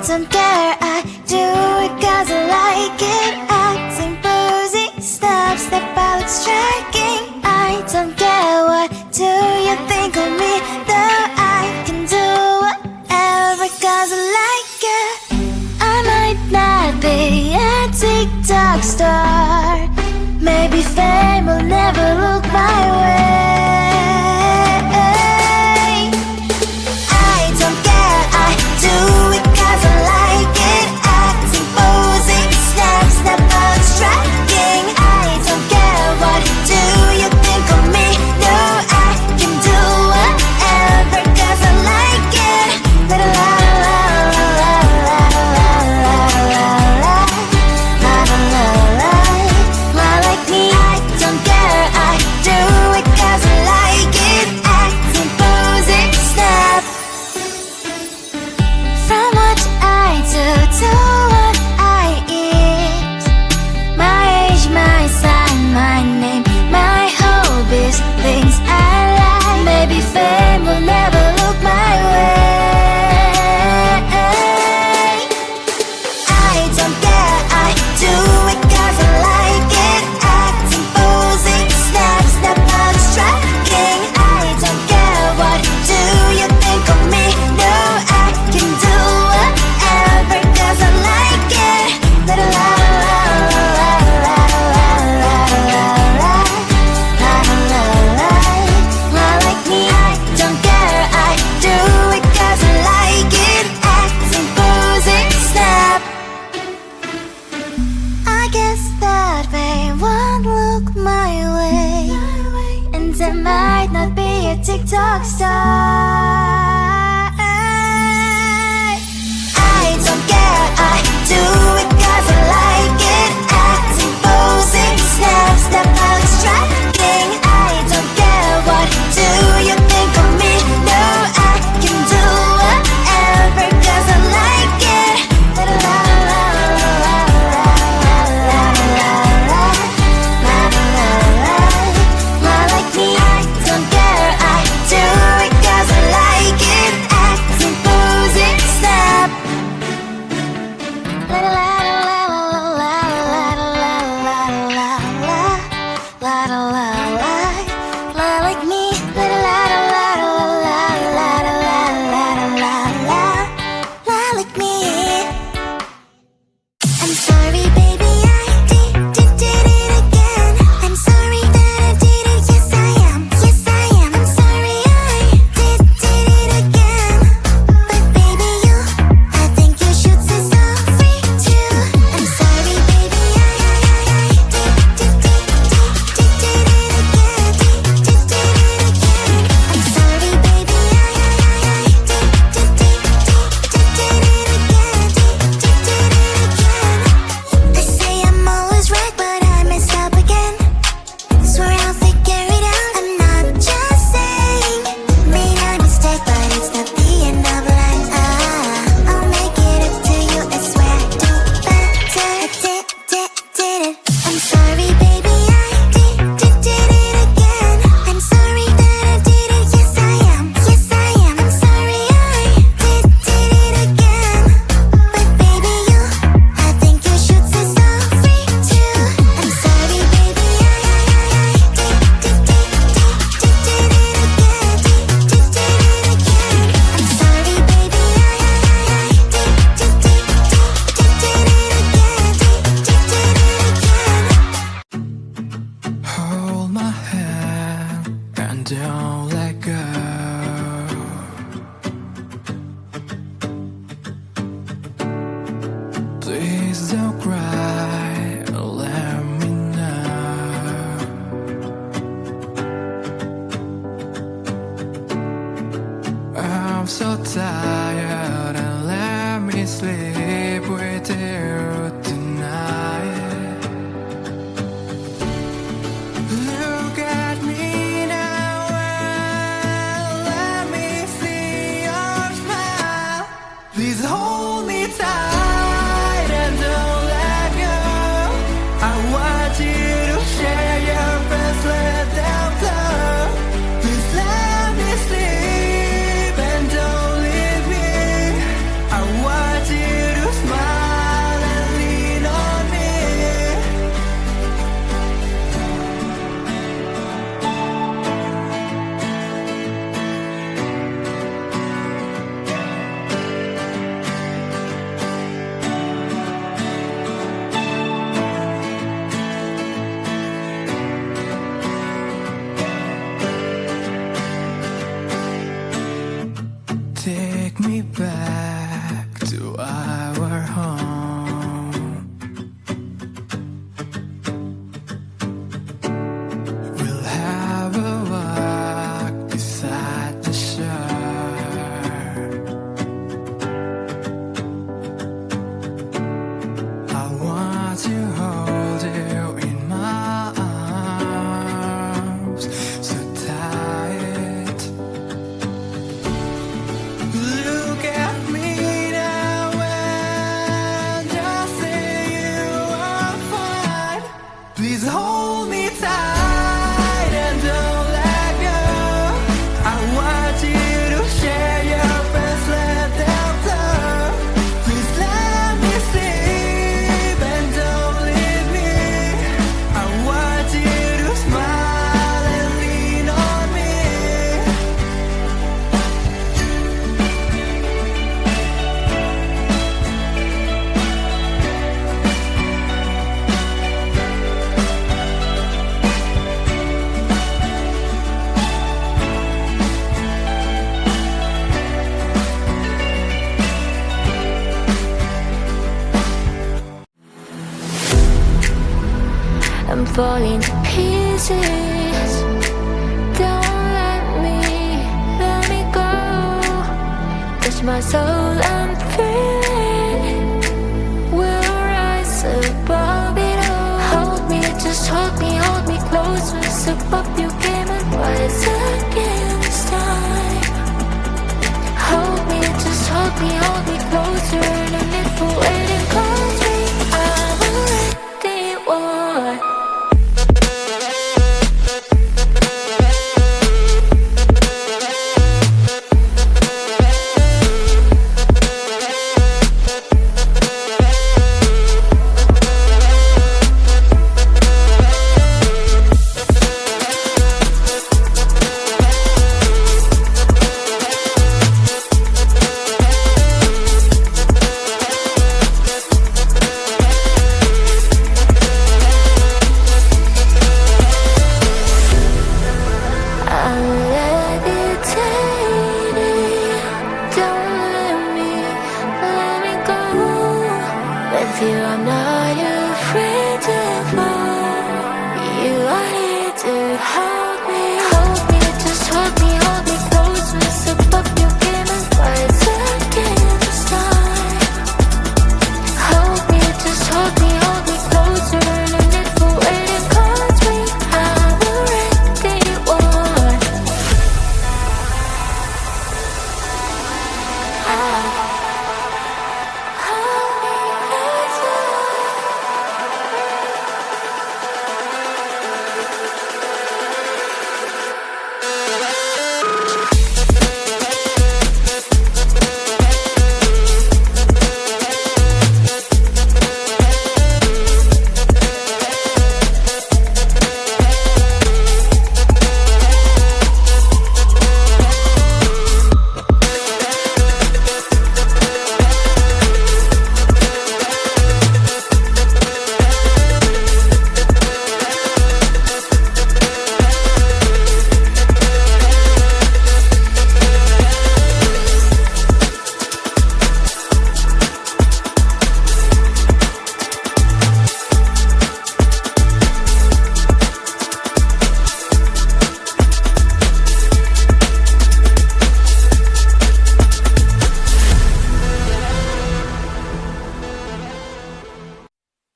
don't care, I do it cause I like it. Acting boozy, step out striking. I don't care, what do you think of me? Though I can do whatever cause I like it. I might not be a TikTok star, maybe fame will never look my way. I don't care, I do it cause I like it. Acting, posing, step out striking. I don't care, what do you think of me? No, I can do whatever cause I like it. La la la la la la la la la la la la la. Like me, I don't care, I do it cause I like it. Acting, posing, step. From what I do to what I eat, my age, my sign, my name, my hobbies, things I like. Maybe fame will never look my way. I don't care, I do it cause I like it. Acting, posing, step out striking. I don't care, what do you think of me? No, I can do whatever cause I like it. La la la la la la la la la la la la. Like me, I don't care, I do it cause I like it. Acting, posing, step. I guess that fame won't look my way, and I might not be a TikTok star. I don't care, I do it cause I like it. Acting, posing, step out striking. I don't care, what do you think of me? No, I can do whatever cause I like it. La la la la la la la la. Like me, I don't care, I do it cause I like it. Acting, posing, step. La la la la la la la la la la la. Like me, la la la la la la la la la. Like me. I'm sorry, baby, I did it again. I'm sorry that I did it, yes I am, yes I am. I'm sorry I did it again. But baby, I think you should say sorry too. I'm sorry, baby, I did it again. I'm sorry, baby, I They say I'm always right, but I messed up again. Swear I'll figure it out. I'm not just saying made a mistake, but it's not the end of the line. I'll make it up to you, I swear I do better. I did it. I'm sorry, baby, I did it again. I'm sorry that I did it, yes I am, yes I am. I'm sorry I did it again. But baby, I think you should say sorry too. I'm sorry, baby, I did it again. I'm sorry, baby, Hold my hand and don't let go. Please don't cry, let me know. I'm so tired and let me sleep with you tonight. Look at me now and let me see your smile. Please hold me tight and don't let go. I want you to share your best, let them flow. Please let me sleep and don't leave me. I want you to our home. We'll have a walk beside the shore. I want to hold you in my arms so tight. Look at me now and just say you are fine. Please hold me tight and don't let go. I want you to share your best, let them flow. Please let me sleep and don't leave me. I want you to smile and lean on me. I'm falling to pieces. Don't let me go. Touch my soul, I'm feeling. We'll rise above it all. Hold me, just hold me closer. Step up your game and rise against time. Hold me, just hold me closer. No need for waiting, cause me, I'm already one. I'm levitating. Don't let me go. With you, I'm not afraid to fall. You are here to hold me, just hold me closer. Step up your game and rise against time. Hold me, just hold me closer. No need for waiting, cause we have already won.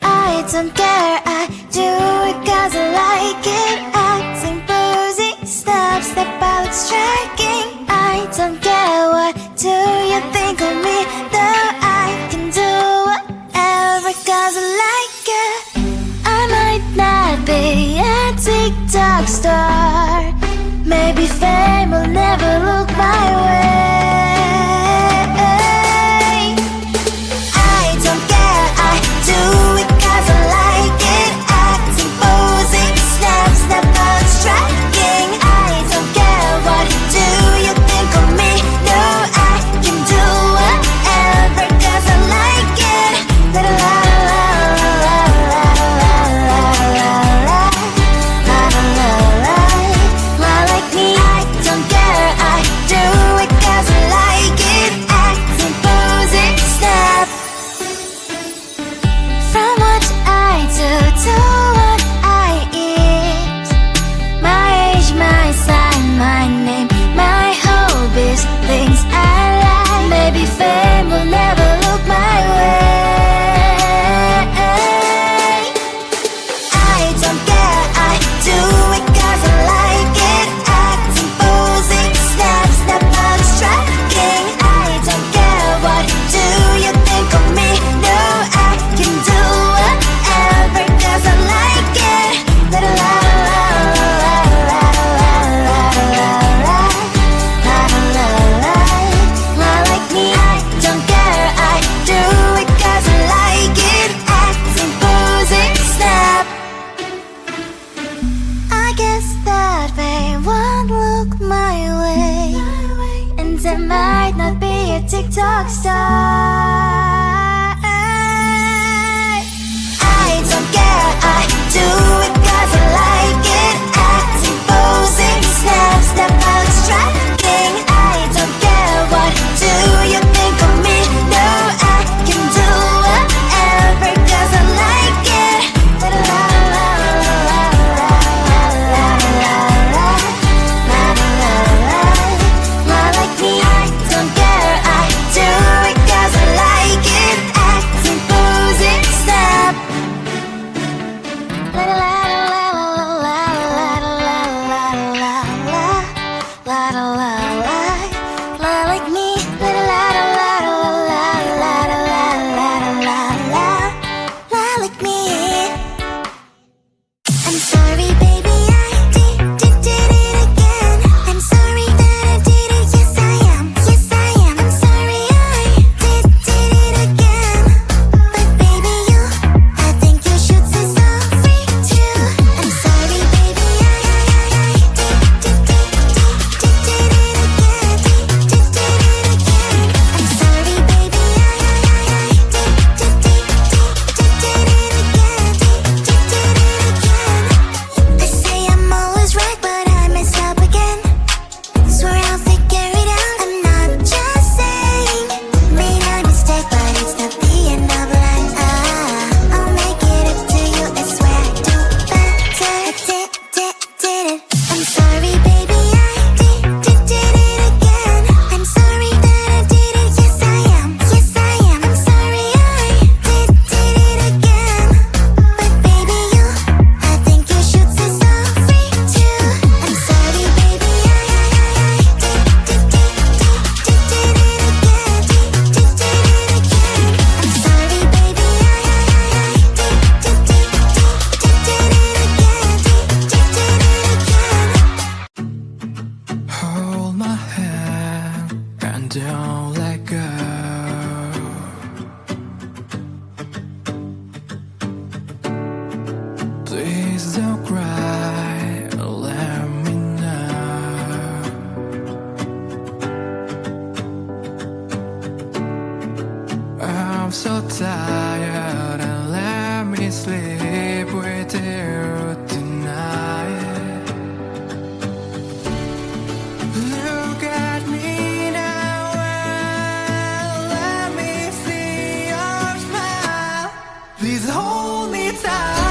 I don't care, I do it cause I like it. Acting boozy, step out striking. I don't care, what do you think of me? Though I can do whatever cause I like it. I might not be a TikTok star. Maybe fame will never look my way. I don't care, I do it cause I like it. Please don't cry, let me know. I'm so tired and let me sleep with you tonight. Look at me now and let me see your smile. Please hold me tight.